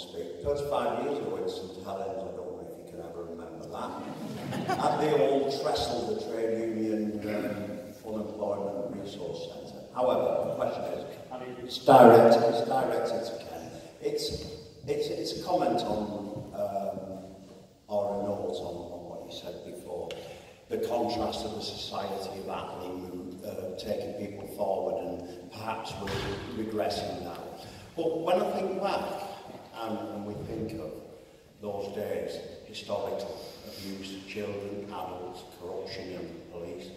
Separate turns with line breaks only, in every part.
speak. 35 years ago in St Helens, I don't know if you can ever remember that, at the old Trestle, the trade union unemployment resource centre. However, the question is, it's directed to Ken. It's a comment on, or a note on what you said before, the contrast of the society of Attling, taking people forward and perhaps we're regressing now. But when I think back, and we think of those days, historical abuse of children, adults, corruption in the police,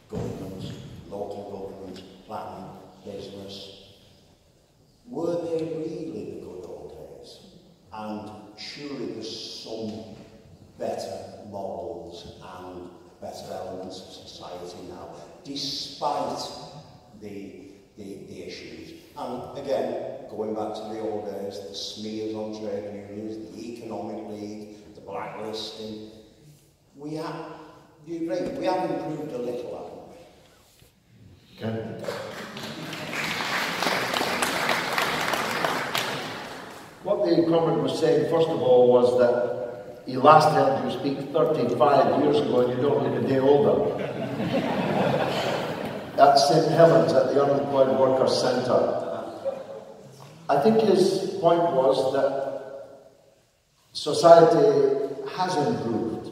governments, local governments, planning, business, were they really the good old days? And surely there's some better morals and better elements of society now, despite the issues. And again, going back to the old days, the smears on trade unions, the economic league, the blacklisting, do you agree? We have improved a little, haven't we?
Okay. What the comment was saying, first of all, was that he last heard you speak 35 years ago and you don't look a day older. At St Helens, at the Unemployed Workers Centre. I think his point was that society has improved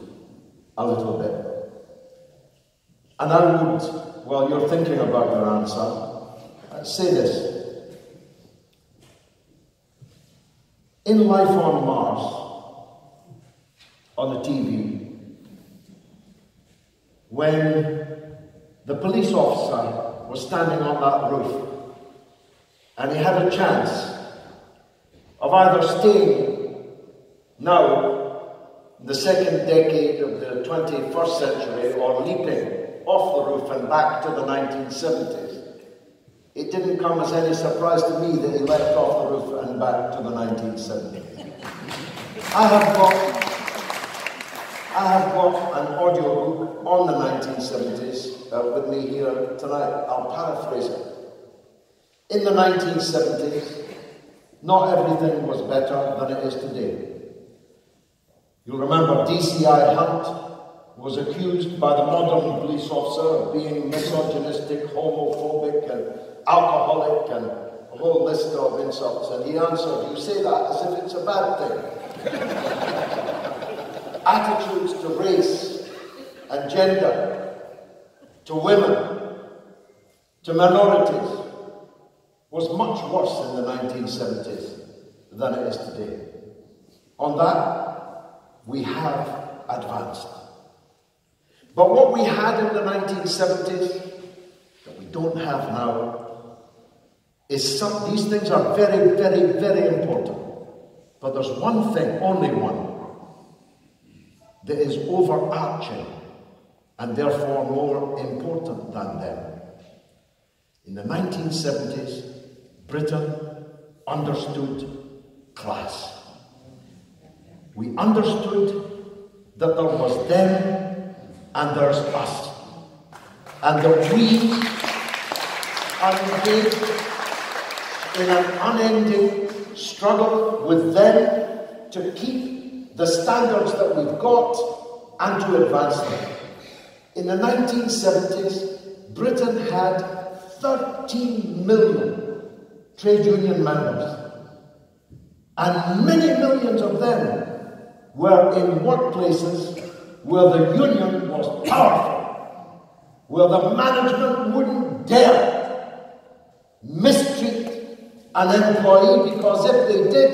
a little bit. And I would, while you're thinking about your answer, say this. In Life on Mars, on the TV, when the police officer was standing on that roof and he had a chance of either staying now, in the second decade of the 21st century, or leaping off the roof and back to the 1970s. It didn't come as any surprise to me that he left off the roof and back to the 1970s. I have got an audio book on the 1970s with me here tonight. I'll paraphrase it. In the 1970s, not everything was better than it is today. You'll remember DCI Hunt was accused by the modern police officer of being misogynistic, homophobic and alcoholic and a whole list of insults, and he answered, "You say that as if it's a bad thing." Attitudes to race and gender, to women, to minorities, was much worse in the 1970s than it is today. On that, we have advanced. But what we had in the 1970s that we don't have now is these things are very, very, very important. But there's one thing, only one, that is overarching and therefore more important than them. In the 1970s, Britain understood class. We understood that there was them and there's us, and that we are engaged in an unending struggle with them to keep the standards that we've got and to advance them. In the 1970s, Britain had 13 million trade union members, and many millions of them were in workplaces where the union was powerful, where the management wouldn't dare mistreat an employee, because if they did,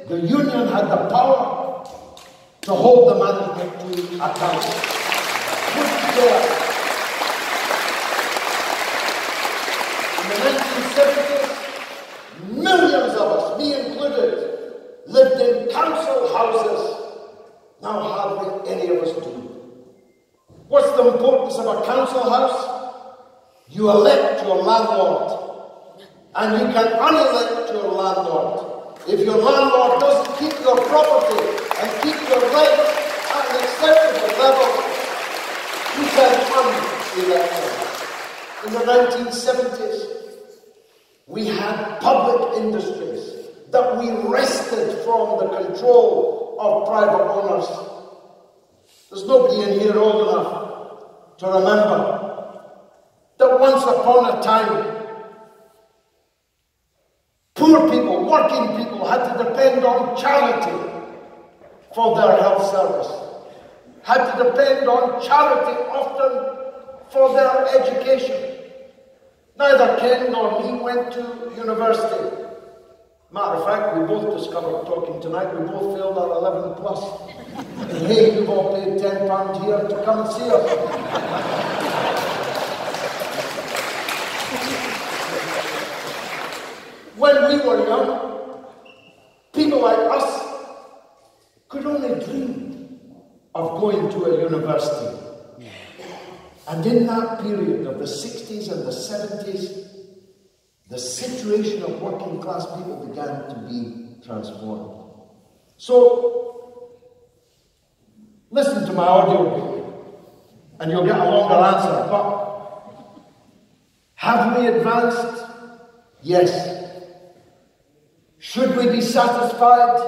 the union had the power to hold the management to account. Wouldn't dare. In the 1970s, millions of us, me included, lived in council houses. Now hardly any of us do. What's the importance of a council house? You elect your landlord, and you can unelect your landlord. If your landlord doesn't keep your property and keep your rent at an acceptable level, you can unelect him. In the 1970s, we had public industries that we wrested from the control of private owners. There's nobody in here old enough to remember that once upon a time, poor people, working people, had to depend on charity for their health service, had to depend on charity often for their education. Neither Ken nor me went to university. Matter of fact, we both discovered talking tonight, we both failed our 11 plus. And hey, you've all paid £10 here to come and see us. When we were young, people like us could only dream of going to a university. And in that period of the 60s and the 70s, the situation of working class people began to be transformed. So, listen to my audio and you'll get a longer answer. But have we advanced? Yes. Should we be satisfied?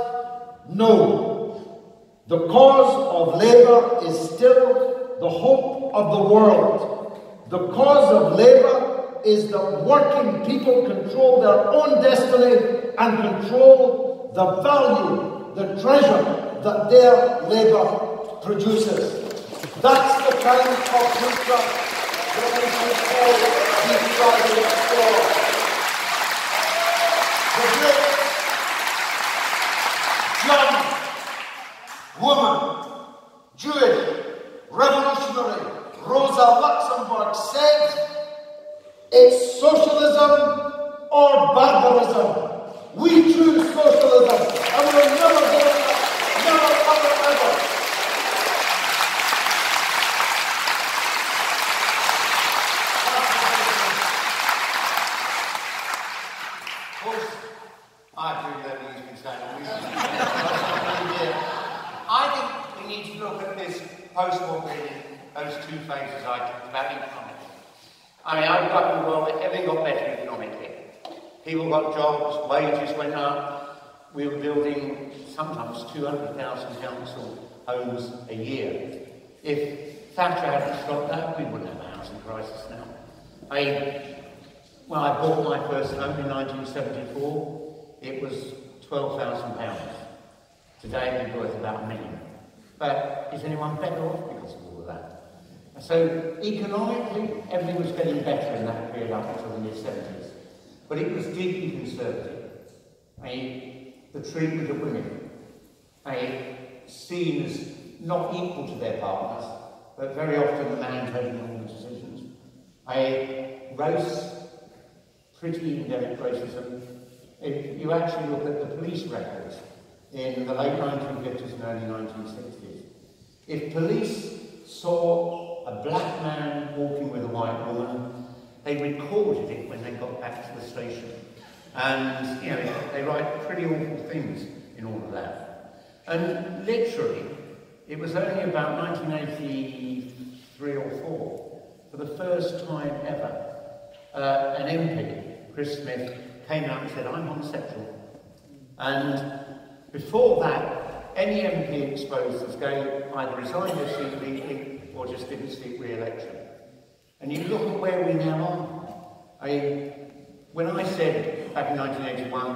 No. The cause of labour is still the hope of the world. The cause of labour is that working people control their own destiny and control the value, the treasure that their labour produces. That's the kind of future that we should all be striving for. The great young woman, Jewish, revolutionary Rosa Luxemburg said, it's socialism or barbarism. We choose socialism and we'll never go back. Never, ever, ever.
Of course, I agree with everything he's been saying. I think we need to look at this post-war period, those two phases I talked about economically. I mean, I grew up in a world where everything got better economically. People got jobs, wages went up. We were building sometimes 200,000 council homes a year. If Thatcher hadn't stopped that, we wouldn't have a housing crisis now. When I bought my first home in 1974, it was £12,000. Today it'd be worth about £1 million. But is anyone better off because of all of that? So economically, everything was getting better in that period up until the mid-70s. But it was deeply conservative. The treatment of women, seen as not equal to their partners, but very often the man taking all the decisions. Race, pretty endemic racism. If you actually look at the police records in the late 1950s and early 1960s, if police saw a black man walking with a white woman, they recorded it when they got back to the station. And, they write pretty awful things in all of that. And literally, it was only about 1983 or 4, for the first time ever, an MP, Chris Smith, came out and said, I'm homosexual. And before that, any MP exposed as gay either resigned their seat legally or just didn't seek re-election. And you look at where we now are. When I said back in 1981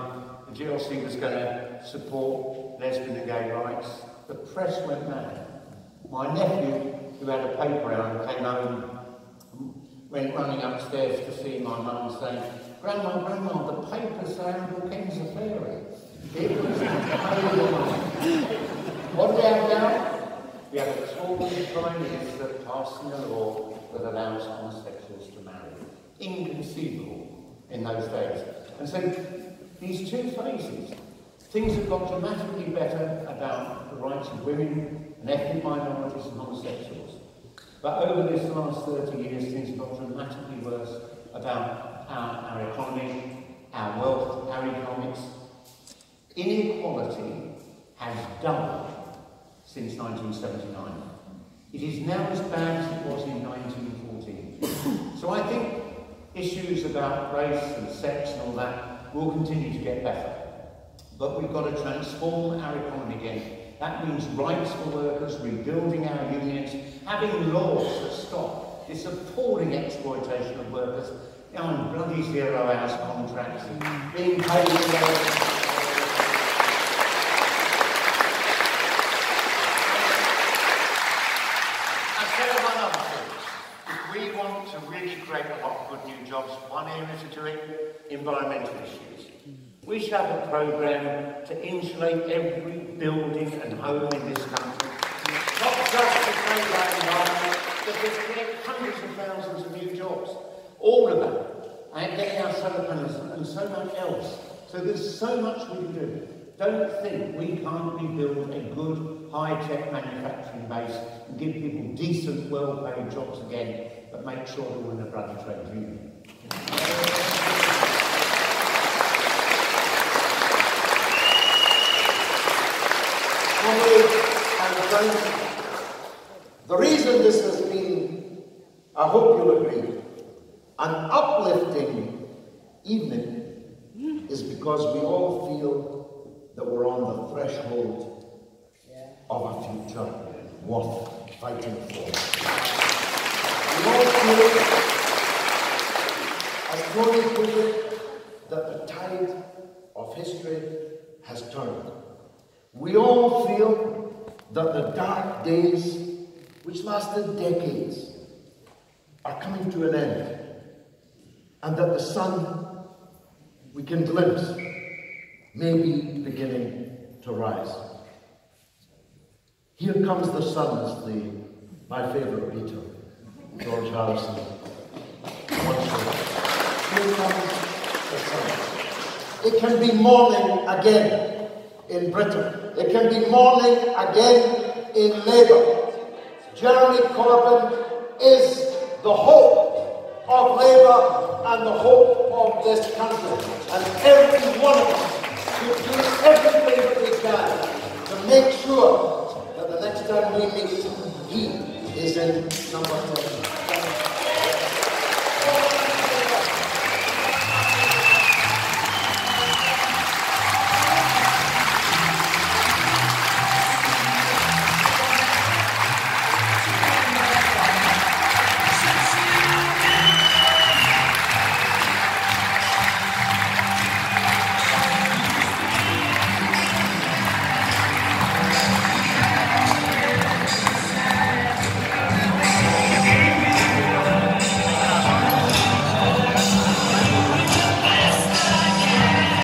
the GLC was going to support lesbian and gay rights, the press went mad. My nephew, who had a paper out, came home, went running upstairs to see my mum saying, Grandma, the papers say Uncle Ken's a fairy. It was what do we have now? We have a Tory Prime Minister passing a law that allows homosexuals to marry. Inconceivable in those days. And so these two phases, things have got dramatically better about the rights of women and ethnic minorities and homosexuals. But over this last 30 years, things have got dramatically worse about our economy, our wealth, our economics. Inequality has doubled since 1979. It is now as bad as it was in 1914. So I think issues about race and sex and all that will continue to get better. but we've got to transform our economy again. That means rights for workers, rebuilding our unions, having laws that stop this appalling exploitation of workers on bloody 0 hours contracts, being paid If we want to really create a lot of good new jobs, one area to do it, environmental issues. We should have a programme to insulate every building and home in this country. Not just to save our environment, but to create hundreds of thousands of new jobs. All of that. And getting our solar panels and so much else. So there's so much we can do. Don't think we can't rebuild a good, high-tech manufacturing base and give people decent, well-paid jobs again, but make sure that we're in a bloody trade union.
The reason this has been, I hope you'll agree, an uplifting evening is because we all feel that we're on the threshold of a future worth fighting for. We all feel, as Tony put it, that the tide of history has turned. We all feel that the dark days, which lasted decades, are coming to an end, and that the sun we can glimpse may be beginning to rise. Here comes the sun, as my favourite Beatle, George Harrison, once said. Here comes the sun. It can be morning again in Britain. It can be morning again in Labour. Jeremy Corbyn is the hope of Labour and the hope of this country. And every one of us should do everything that we can to make sure that the next time we meet, he is in number 10.